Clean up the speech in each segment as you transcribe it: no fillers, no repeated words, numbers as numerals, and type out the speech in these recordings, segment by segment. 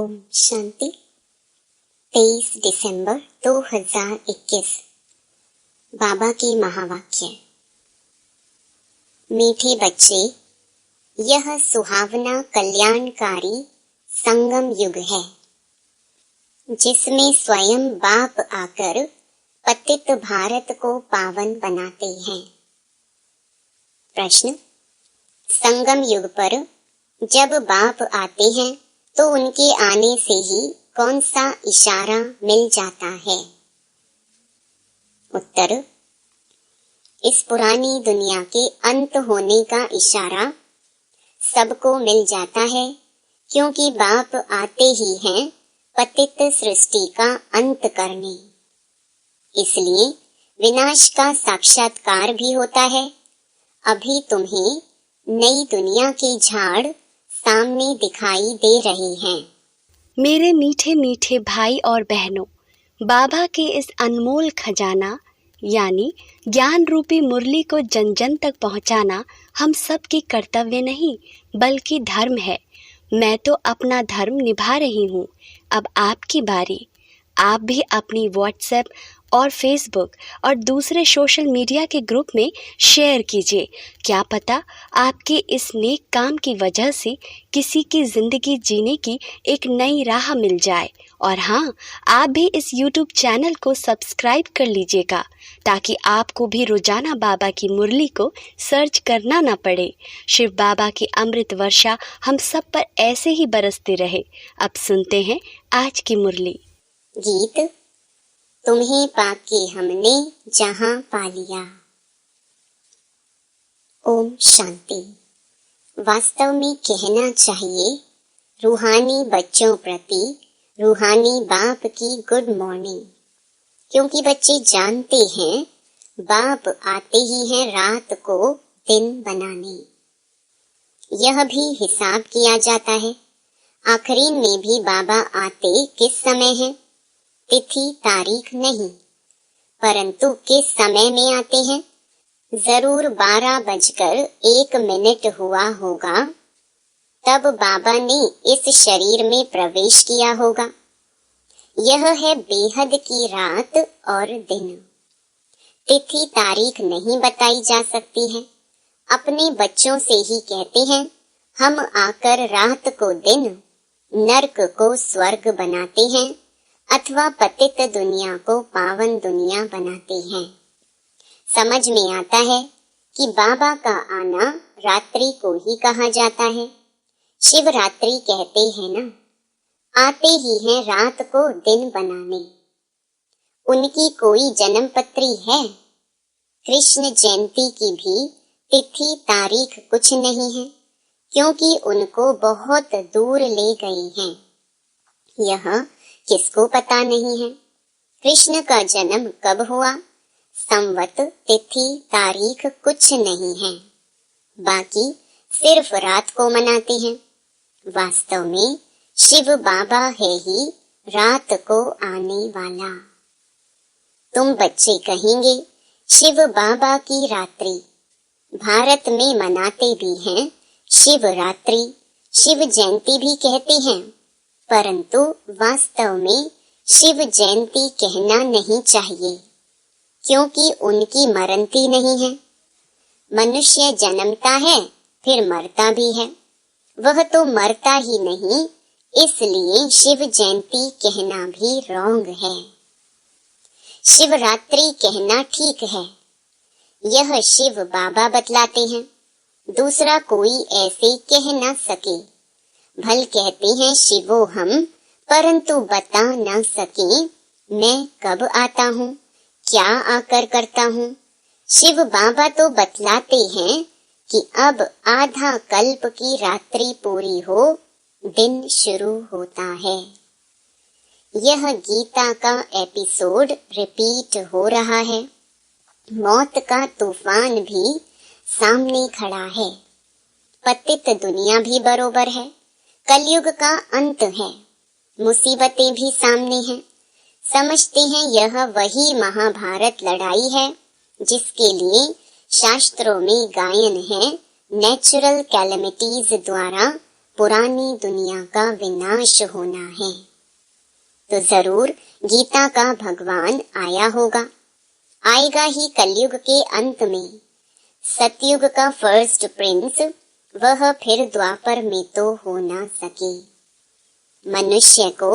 ओम शांति। 23 दिसंबर 2021। बाबा की महावाक्य। मीठे बच्चे, यह सुहावना कल्याणकारी संगम युग है जिसमें स्वयं बाप आकर पतित भारत को पावन बनाते हैं। प्रश्न: संगम युग पर जब बाप आते हैं तो उनके आने से ही कौन सा इशारा मिल जाता है? उत्तर: इस पुरानी दुनिया के अंत होने का इशारा सबको मिल जाता है, क्योंकि बाप आते ही हैं पतित सृष्टि का अंत करने। इसलिए विनाश का साक्षात्कार भी होता है। अभी तुम्हें नई दुनिया के झाड़ सामने दिखाई दे रहे हैं। मेरे मीठे मीठे भाई और बहनों, बाबा के इस अनमोल खजाना यानी ज्ञान रूपी मुरली को जन जन तक पहुंचाना हम सब की कर्तव्य नहीं बल्कि धर्म है। मैं तो अपना धर्म निभा रही हूँ। अब आपकी बारी। आप भी अपनी व्हाट्सएप और फेसबुक और दूसरे सोशल मीडिया के ग्रुप में शेयर कीजिए। क्या पता आपके इस नेक काम की वजह से किसी की ज़िंदगी जीने की एक नई राह मिल जाए। और हाँ, आप भी इस YouTube चैनल को सब्सक्राइब कर लीजिएगा ताकि आपको भी रोजाना बाबा की मुरली को सर्च करना ना पड़े। शिव बाबा की अमृत वर्षा हम सब पर ऐसे ही बरसते रहे। अब सुनते हैं आज की मुरली। गीत: तुम्हें पाके हमने जहां पा लिया। ओम शांति। वास्तव में कहना चाहिए रूहानी बच्चों प्रति रूहानी बाप की गुड मॉर्निंग, क्योंकि बच्चे जानते हैं बाप आते ही हैं रात को दिन बनाने। यह भी हिसाब किया जाता है। आखिरी में भी बाबा आते किस समय हैं? तिथि तारीख नहीं, परंतु किस समय में आते हैं? जरूर 12:01 हुआ होगा, तब बाबा ने इस शरीर में प्रवेश किया होगा। यह है बेहद की रात और दिन। तिथि तारीख नहीं बताई जा सकती है। अपने बच्चों से ही कहते हैं, हम आकर रात को दिन, नर्क को स्वर्ग बनाते हैं अथवा पतित दुनिया को पावन दुनिया बनाते हैं। समझ में आता है कि बाबा का आना रात्रि को ही कहा जाता है। शिवरात्रि कहते हैं ना, आते ही हैं रात को दिन बनाने। उनकी कोई जन्म पत्री है? कृष्ण जयंती की भी तिथि तारीख कुछ नहीं है, क्योंकि उनको बहुत दूर ले गए हैं। यह किसको पता नहीं है। कृष्ण का जन्म कब हुआ? संवत तिथि तारीख कुछ नहीं है, बाकी सिर्फ रात को मनाते हैं। वास्तव में शिव बाबा है ही रात को आने वाला। तुम बच्चे कहेंगे शिव बाबा की रात्रि। भारत में मनाते भी हैं शिवरात्रि, शिव जयंती भी कहते हैं, परंतु वास्तव में शिव जयंती कहना नहीं चाहिए, क्योंकि उनकी मरनती नहीं है। मनुष्य जन्मता है फिर मरता भी है, वह तो मरता ही नहीं, इसलिए शिव जयंती कहना भी रॉन्ग है। शिवरात्रि कहना ठीक है। यह शिव बाबा बतलाते हैं, दूसरा कोई ऐसे कह ना सके। भल कहते हैं शिवो हम, परंतु बता ना सके मैं कब आता हूँ, क्या आकर करता हूँ। शिव बाबा तो बतलाते हैं कि अब आधा कल्प की रात्रि पूरी हो, दिन शुरू होता है। यह गीता का एपिसोड रिपीट हो रहा है। मौत का तूफान भी सामने खड़ा है। पतित दुनिया भी बरोबर है। कलयुग का अंत है। मुसीबतें भी सामने हैं। समझते हैं यह वही महाभारत लड़ाई है जिसके लिए शास्त्रों में गायन है। नेचुरल कैलेमिटीज द्वारा पुरानी दुनिया का विनाश होना है, तो जरूर गीता का भगवान आया होगा। आएगा ही कलयुग के अंत में। सतयुग का फर्स्ट प्रिंस वह फिर द्वापर में तो हो ना सके। मनुष्य को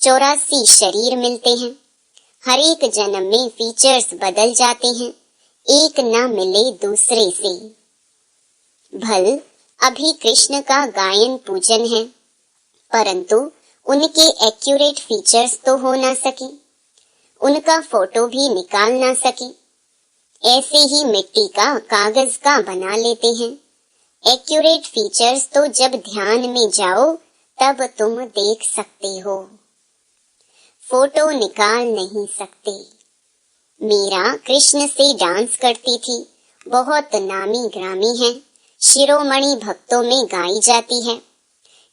84 शरीर मिलते हैं। हर एक जन्म में फीचर्स बदल जाते हैं, एक ना मिले दूसरे से। भल अभी कृष्ण का गायन पूजन है, परंतु उनके एक्यूरेट फीचर्स तो हो ना सके, उनका फोटो भी निकाल ना सके। ऐसे ही मिट्टी का कागज का बना लेते हैं। एक्यूरेट फीचर्स तो जब ध्यान में जाओ तब तुम देख सकते हो, फोटो निकाल नहीं सकते। मीरा कृष्ण से डांस करती थी, बहुत नामी ग्रामी है, शिरोमणि भक्तों में गाई जाती है।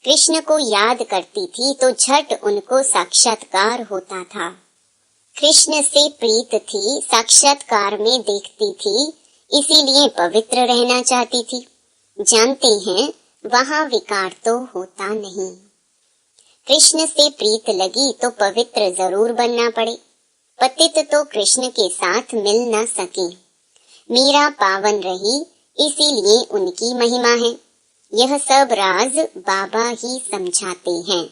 कृष्ण को याद करती थी तो झट उनको साक्षात्कार होता था। कृष्ण से प्रीत थी, साक्षात्कार में देखती थी, इसीलिए पवित्र रहना चाहती थी। जानते हैं वहां विकार तो होता नहीं। कृष्ण से प्रीत लगी तो पवित्र जरूर बनना पड़े, पतित तो कृष्ण के साथ मिल न सके। मीरा पावन रही, इसीलिए उनकी महिमा है। यह सब राज बाबा ही समझाते हैं।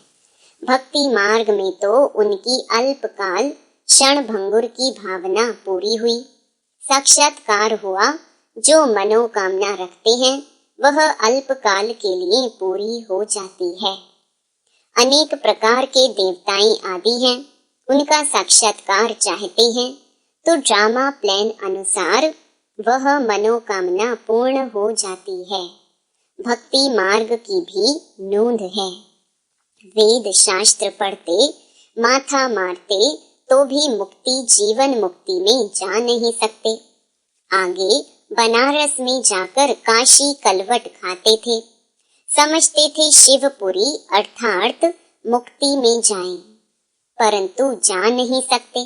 भक्ति मार्ग में तो उनकी अल्पकाल क्षण भंगुर की भावना पूरी हुई। साक्षात्कार हुआ, जो मनोकामना रखते हैं वह अल्पकाल के लिए पूरी हो जाती है। अनेक प्रकार के देवताएं आदि हैं, उनका साक्षात्कार चाहते हैं तो ड्रामा प्लान अनुसार वह मनोकामना पूर्ण हो जाती है। भक्ति मार्ग की भी नोंद है। वेद शास्त्र पढ़ते, माथा मारते तो भी मुक्ति जीवन मुक्ति में जा नहीं सकते। आगे बनारस में जाकर काशी कलवट खाते थे, समझते थे शिवपुरी अर्थात मुक्ति में जाएं, परंतु जा नहीं सकते।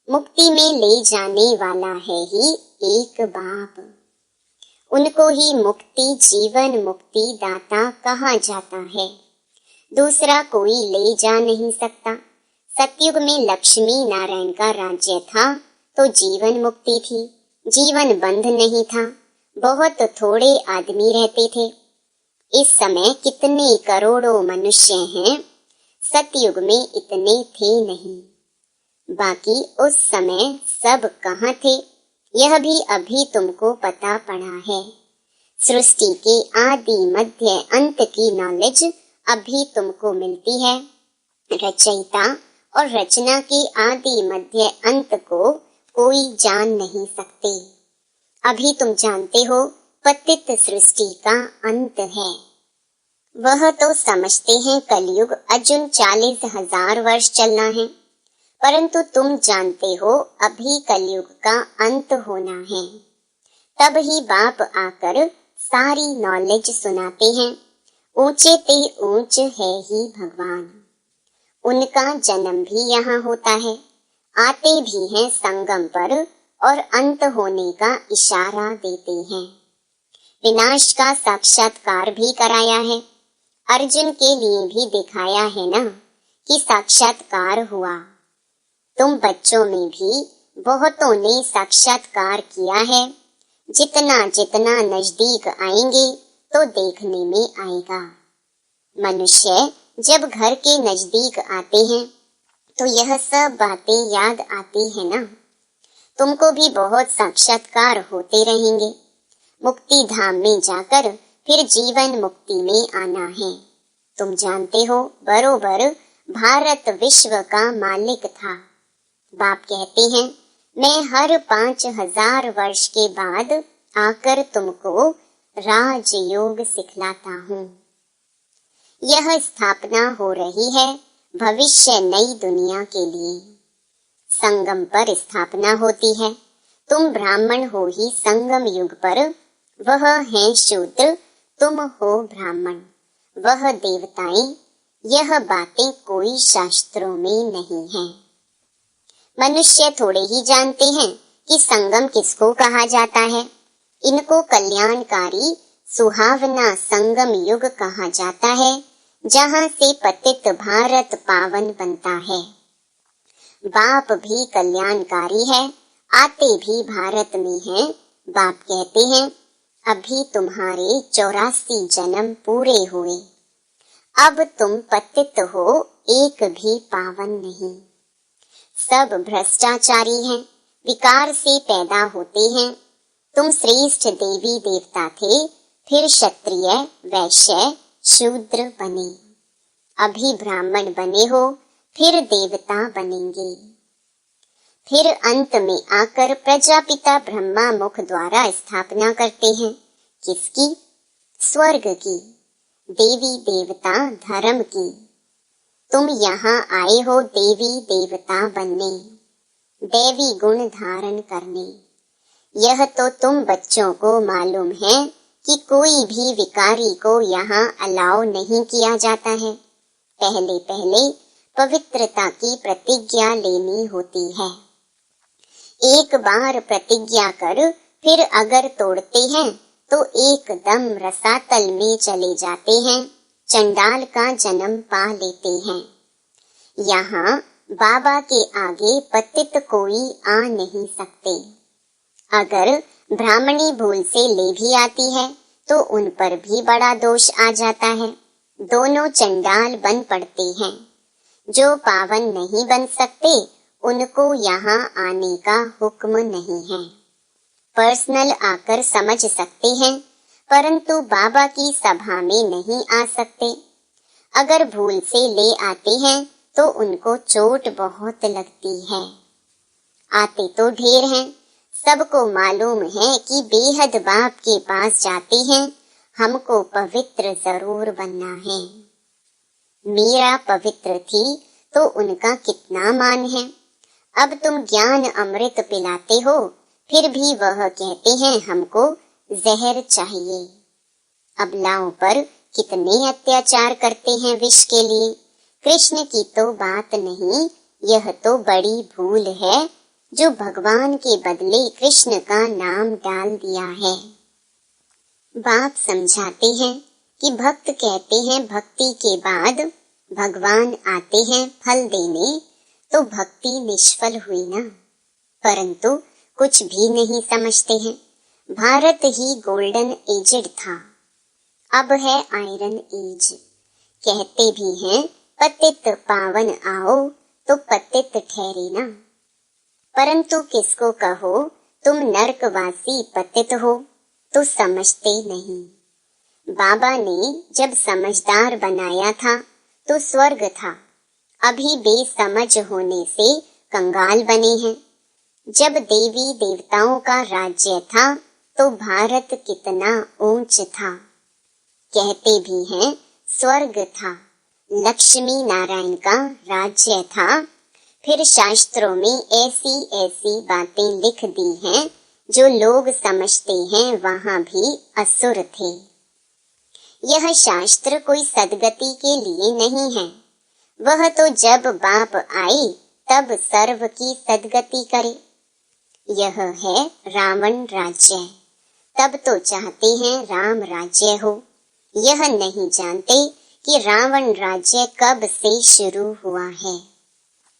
मुक्ति में ले जाने वाला है ही एक बाप। उनको ही मुक्ति जीवन मुक्ति दाता कहा जाता है, दूसरा कोई ले जा नहीं सकता। सतयुग में लक्ष्मी नारायण का राज्य था तो जीवन मुक्ति थी, जीवन बंध नहीं था। बहुत थोड़े आदमी रहते थे। इस समय कितने करोड़ों मनुष्य हैं, सतयुग में इतने थे नहीं। बाकी उस समय सब कहाँ थे, यह भी अभी तुमको पता पड़ा है। सृष्टि के आदि मध्य अंत की नॉलेज अभी तुमको मिलती है। रचयिता और रचना के आदि मध्य अंत को कोई जान नहीं सकते। अभी तुम जानते हो पतित सृष्टि का अंत है। वह तो समझते हैं कलयुग अर्जुन 40,000 वर्ष चलना है, परंतु तुम जानते हो अभी कलयुग का अंत होना है। तब ही बाप आकर सारी नॉलेज सुनाते हैं। ऊंचे ते ऊंच है ही भगवान, उनका जन्म भी यहाँ होता है, आते भी हैं संगम पर और अंत होने का इशारा देते हैं। विनाश का साक्षात्कार भी कराया है, अर्जुन के लिए भी दिखाया है ना कि साक्षात्कार हुआ। तुम बच्चों में भी बहुतों ने साक्षात्कार किया है। जितना जितना नजदीक आएंगे तो देखने में आएगा। मनुष्य जब घर के नजदीक आते हैं तो यह सब बातें याद आती है ना। तुमको भी बहुत साक्षात्कार होते रहेंगे। मुक्ति धाम में जाकर फिर जीवन मुक्ति में आना है। तुम जानते हो बरोबर भारत विश्व का मालिक था। बाप कहते हैं मैं हर 5000 वर्ष के बाद आकर तुमको राजयोग सिखलाता हूँ। यह स्थापना हो रही है भविष्य नई दुनिया के लिए। संगम पर स्थापना होती है। तुम ब्राह्मण हो ही संगम युग पर, वह है शूद्र, तुम हो ब्राह्मण, वह देवताएं। यह बातें कोई शास्त्रों में नहीं है। मनुष्य थोड़े ही जानते हैं कि संगम किसको कहा जाता है। इनको कल्याणकारी सुहावना संगम युग कहा जाता है, जहाँ से पतित भारत पावन बनता है। बाप भी कल्याणकारी है, आते भी भारत में हैं। बाप कहते हैं, अभी तुम्हारे 84 जन्म पूरे हुए, अब तुम पतित हो, एक भी पावन नहीं। सब भ्रष्टाचारी हैं, विकार से पैदा होते हैं। तुम श्रेष्ठ देवी देवता थे, फिर क्षत्रिय, वैश्य, शूद्र बने, अभी ब्राह्मण बने हो, फिर देवता बनेंगे। फिर अंत में आकर प्रजापिता ब्रह्मा मुख द्वारा स्थापना करते हैं। किसकी? स्वर्ग की, देवी देवता धर्म की। तुम यहाँ आए हो देवी देवता बनने, देवी गुण धारण करने। यह तो तुम बच्चों को मालूम है कि कोई भी विकारी को यहाँ अलाउ नहीं किया जाता है। पहले पहले पवित्रता की प्रतिज्ञा लेनी होती है। एक बार प्रतिज्ञा कर फिर अगर तोड़ते हैं तो एकदम रसातल में चले जाते हैं, चंडाल का जन्म पा लेते हैं। यहाँ बाबा के आगे पतित कोई आ नहीं सकते। अगर ब्राह्मणी भूल से ले भी आती है तो उन पर भी बड़ा दोष आ जाता है, दोनों चंडाल बन पड़ते हैं। जो पावन नहीं बन सकते उनको यहाँ आने का हुक्म नहीं है। पर्सनल आकर समझ सकते हैं, परंतु बाबा की सभा में नहीं आ सकते। अगर भूल से ले आते हैं तो उनको चोट बहुत लगती है। आते तो ढेर हैं, सबको मालूम है कि बेहद बाप के पास जाते हैं, हमको पवित्र जरूर बनना है। मीरा पवित्र थी तो उनका कितना मान है। अब तुम ज्ञान अमृत पिलाते हो, फिर भी वह कहते हैं हमको जहर चाहिए। अबलाओं पर कितने अत्याचार करते हैं विष के लिए। कृष्ण की तो बात नहीं, यह तो बड़ी भूल है जो भगवान के बदले कृष्ण का नाम डाल दिया है। बाप समझाते हैं कि भक्त कहते हैं भक्ति के बाद भगवान आते हैं फल देने, तो भक्ति निष्फल हुई ना। परंतु कुछ भी नहीं समझते हैं। भारत ही गोल्डन एजड था, अब है आयरन एज। कहते भी हैं पतित पावन आओ, तो पतित ठहरे ना। परंतु किसको कहो तुम नरकवासी पतित हो, तो समझते नहीं। बाबा ने जब समझदार बनाया था तो स्वर्ग था, अभी बेसमझ होने से कंगाल बने हैं। जब देवी देवताओं का राज्य था तो भारत कितना ऊंच था। कहते भी हैं स्वर्ग था, लक्ष्मी नारायण का राज्य था। फिर शास्त्रों में ऐसी ऐसी बातें लिख दी हैं जो लोग समझते हैं वहां भी असुर थे। यह शास्त्र कोई सदगति के लिए नहीं है, वह तो जब बाप आए तब सर्व की सदगति करे। यह है रावण राज्य, तब तो चाहते हैं राम राज्य हो। यह नहीं जानते कि रावण राज्य कब से शुरू हुआ है।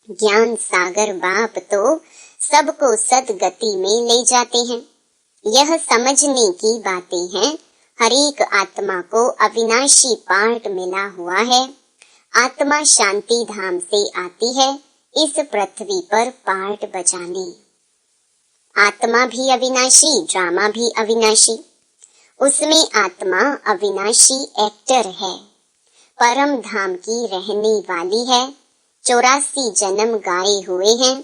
ज्ञान सागर बाप तो सबको सदगति में ले जाते हैं। यह समझने की बातें हैं। हर एक आत्मा को अविनाशी पार्ट मिला हुआ है। आत्मा शांति धाम से आती है इस पृथ्वी पर पार्ट बजाने। आत्मा भी अविनाशी, ड्रामा भी अविनाशी। उसमें आत्मा अविनाशी एक्टर है, परम धाम की रहने वाली है। 84 जन्म गाए हुए हैं,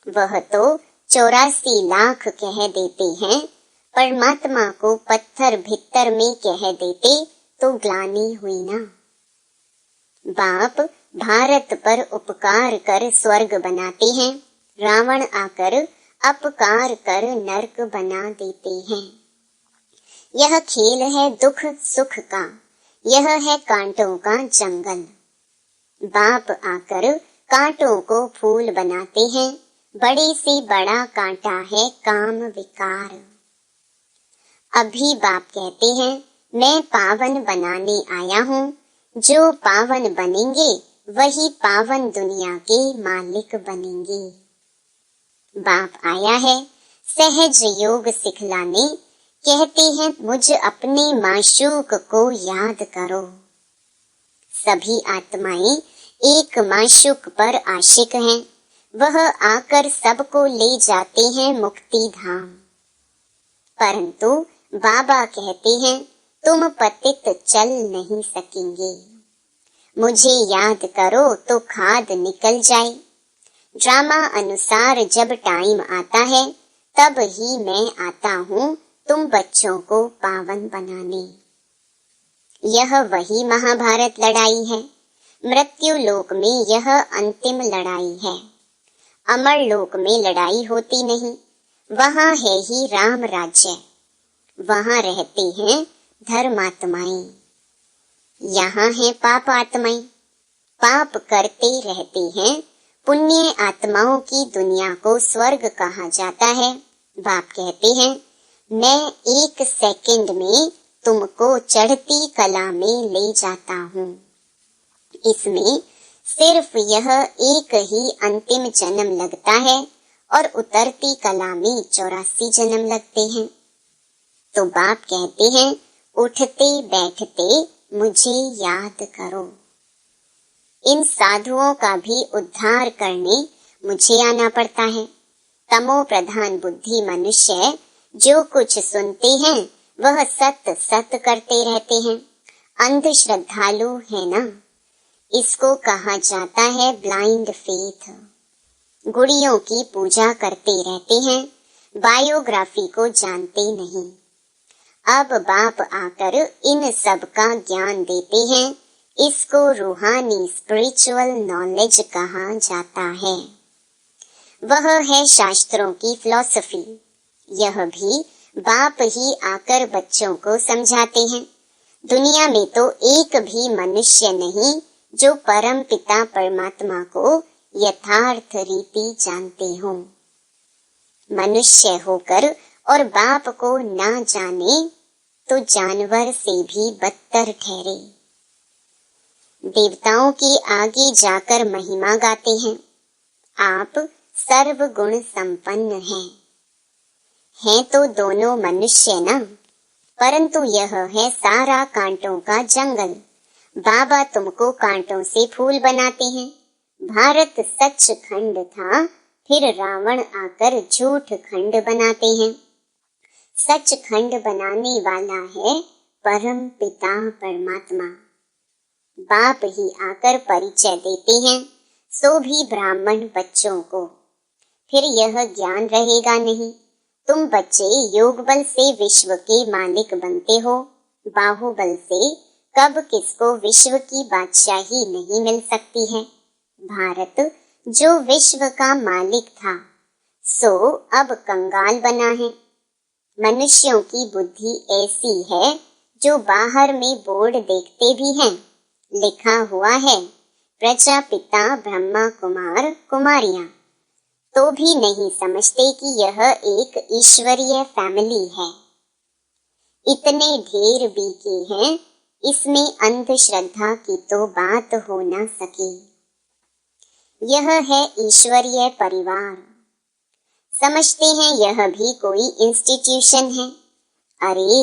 वह तो 84 लाख कह देते हैं। परमात्मा को पत्थर भीतर में कह देते तो ग्लानि हुई ना। बाप भारत पर उपकार कर स्वर्ग बनाते हैं, रावण आकर अपकार कर नरक बना देते हैं। यह खेल है दुख सुख का, यह है कांटों का जंगल। बाप आकर कांटों को फूल बनाते हैं। बड़े से बड़ा कांटा है काम विकार। अभी बाप कहते हैं मैं पावन बनाने आया हूँ, जो पावन बनेंगे वही पावन दुनिया के मालिक बनेंगे। बाप आया है सहज योग सिखलाने, कहते हैं मुझ अपने माशूक को याद करो। सभी आत्माएं एक माशूक पर आशिक हैं, वह आकर सबको ले जाते हैं मुक्ति धाम। परंतु बाबा कहते हैं तुम पतित चल नहीं सकेंगे, मुझे याद करो तो खाद निकल जाए। ड्रामा अनुसार जब टाइम आता है तब ही मैं आता हूँ तुम बच्चों को पावन बनाने। यह वही महाभारत लड़ाई है। मृत्यु लोक में यह अंतिम लड़ाई है। अमर लोक में लड़ाई होती नहीं, वहाँ है ही राम राज्य, वहाँ रहते हैं धर्मात्माएं, यहाँ है पाप आत्माएं। पाप करते रहते हैं। पुण्य आत्माओं की दुनिया को स्वर्ग कहा जाता है। बाप कहते हैं मैं 1 सेकंड में तुमको चढ़ती कला में ले जाता हूँ। इसमें सिर्फ यह एक ही अंतिम जन्म लगता है और उतरती कला में 84 जन्म लगते हैं। तो बाप कहते हैं उठते बैठते मुझे याद करो। इन साधुओं का भी उद्धार करने मुझे आना पड़ता है। तमो प्रधान बुद्धि मनुष्य जो कुछ सुनते हैं वह सत सत करते रहते हैं। अंध श्रद्धालु है ना, इसको कहा जाता है ब्लाइंड फेथ। गुड़ियों की पूजा करते रहते हैं, बायोग्राफी को जानते नहीं। अब बाप आकर इन सब का ज्ञान देते हैं। इसको रूहानी स्पिरिचुअल नॉलेज कहा जाता है। वह है शास्त्रों की फिलॉसफी। यह भी बाप ही आकर बच्चों को समझाते हैं। दुनिया में तो एक भी मनुष्य नहीं जो परम पिता परमात्मा को यथार्थ रीति जानते हो। मनुष्य होकर और बाप को ना जाने तो जानवर से भी बदतर ठहरे। देवताओं की आगे जाकर महिमा गाते हैं। आप सर्व गुण संपन्न हैं तो दोनों मनुष्य ना, परंतु यह है सारा कांटों का जंगल। बाबा तुमको कांटों से फूल बनाते हैं। भारत सच खंड था, फिर रावण आकर झूठ खंड बनाते हैं। सच खंड बनाने वाला है परम पिता परमात्मा। बाप ही आकर परिचय देते हैं, सो भी ब्राह्मण बच्चों को। फिर यह ज्ञान रहेगा नहीं। तुम बच्चे योग बल से विश्व के मालिक बनते हो। बाहुबल से कब किसको विश्व की बादशाही नहीं मिल सकती है। भारत जो विश्व का मालिक था सो अब कंगाल बना है। मनुष्यों की बुद्धि ऐसी है जो बाहर में बोर्ड देखते भी हैं, लिखा हुआ है प्रजापिता ब्रह्मा कुमार कुमारियां, तो भी नहीं समझते कि यह एक ईश्वरीय फैमिली है। इतने ढेर बीके हैं, इसमें अंधश्रद्धा की तो बात हो ना सके। यह है ईश्वरीय परिवार। समझते हैं यह भी कोई इंस्टीट्यूशन है। अरे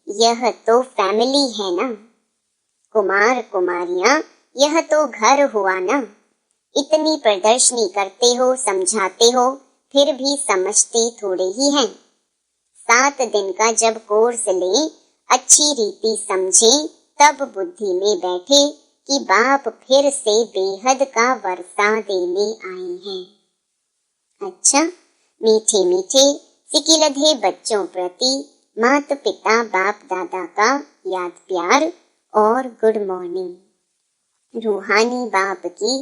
यह तो फैमिली है ना। कुमार कुमारियां यह तो घर हुआ ना। इतनी प्रदर्शनी करते हो, समझाते हो, फिर भी समझते थोड़े ही हैं। 7 दिन का जब कोर्स ले, अच्छी रीति समझे, तब बुद्धि में बैठे कि बाप फिर से बेहद का वर्षा देने आए हैं। अच्छा, मीठे मीठे सिकिलधे बच्चों प्रति माता पिता बाप दादा का याद प्यार और गुड मॉर्निंग। रूहानी बाप की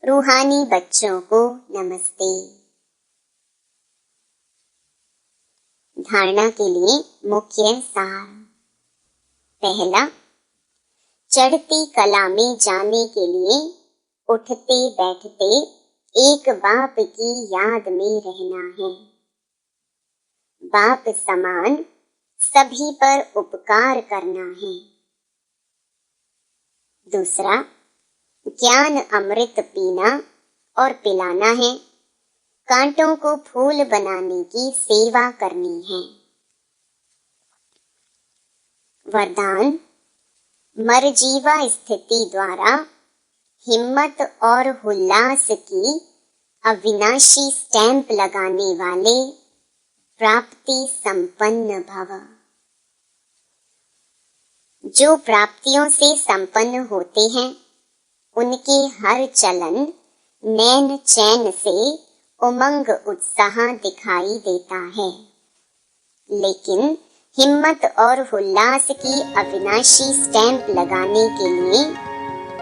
रूहानी बच्चों को नमस्ते। धारणा के लिए मुख्य सार। पहला, चढ़ती कला में जाने के लिए उठते बैठते एक बाप की याद में रहना है। बाप समान सभी पर उपकार करना है। दूसरा, ज्ञान अमृत पीना और पिलाना है, कांटों को फूल बनाने की सेवा करनी है। वरदान, मरजीवा स्थिति द्वारा हिम्मत और उल्लास की अविनाशी स्टैंप लगाने वाले प्राप्ति संपन्न भव। जो प्राप्तियों से संपन्न होते हैं उनके हर चलन नैन चैन से उमंग उत्साह दिखाई देता है, लेकिन हिम्मत और उल्लास की अविनाशी स्टैंप लगाने के लिए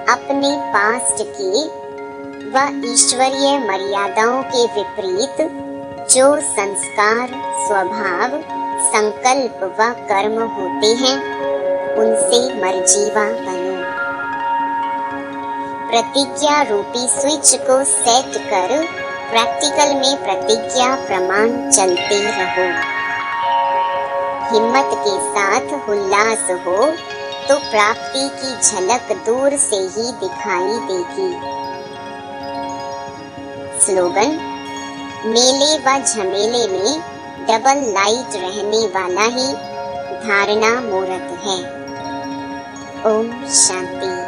अपने पास्ट के व ईश्वरीय मर्यादाओं के विपरीत जो संस्कार, स्वभाव, संकल्प व कर्म होते हैं उनसे मर्जीवा बनो। प्रतिज्ञा रूपी स्विच को सेट कर प्रैक्टिकल में प्रतिज्ञा प्रमाण चलते रहो। हिम्मत के साथ उल्लास हो तो प्राप्ति की झलक दूर से ही दिखाई देगी। स्लोगन, मेले व झमेले में डबल लाइट रहने वाला ही धारणा मुहूर्त है। ओम शांति।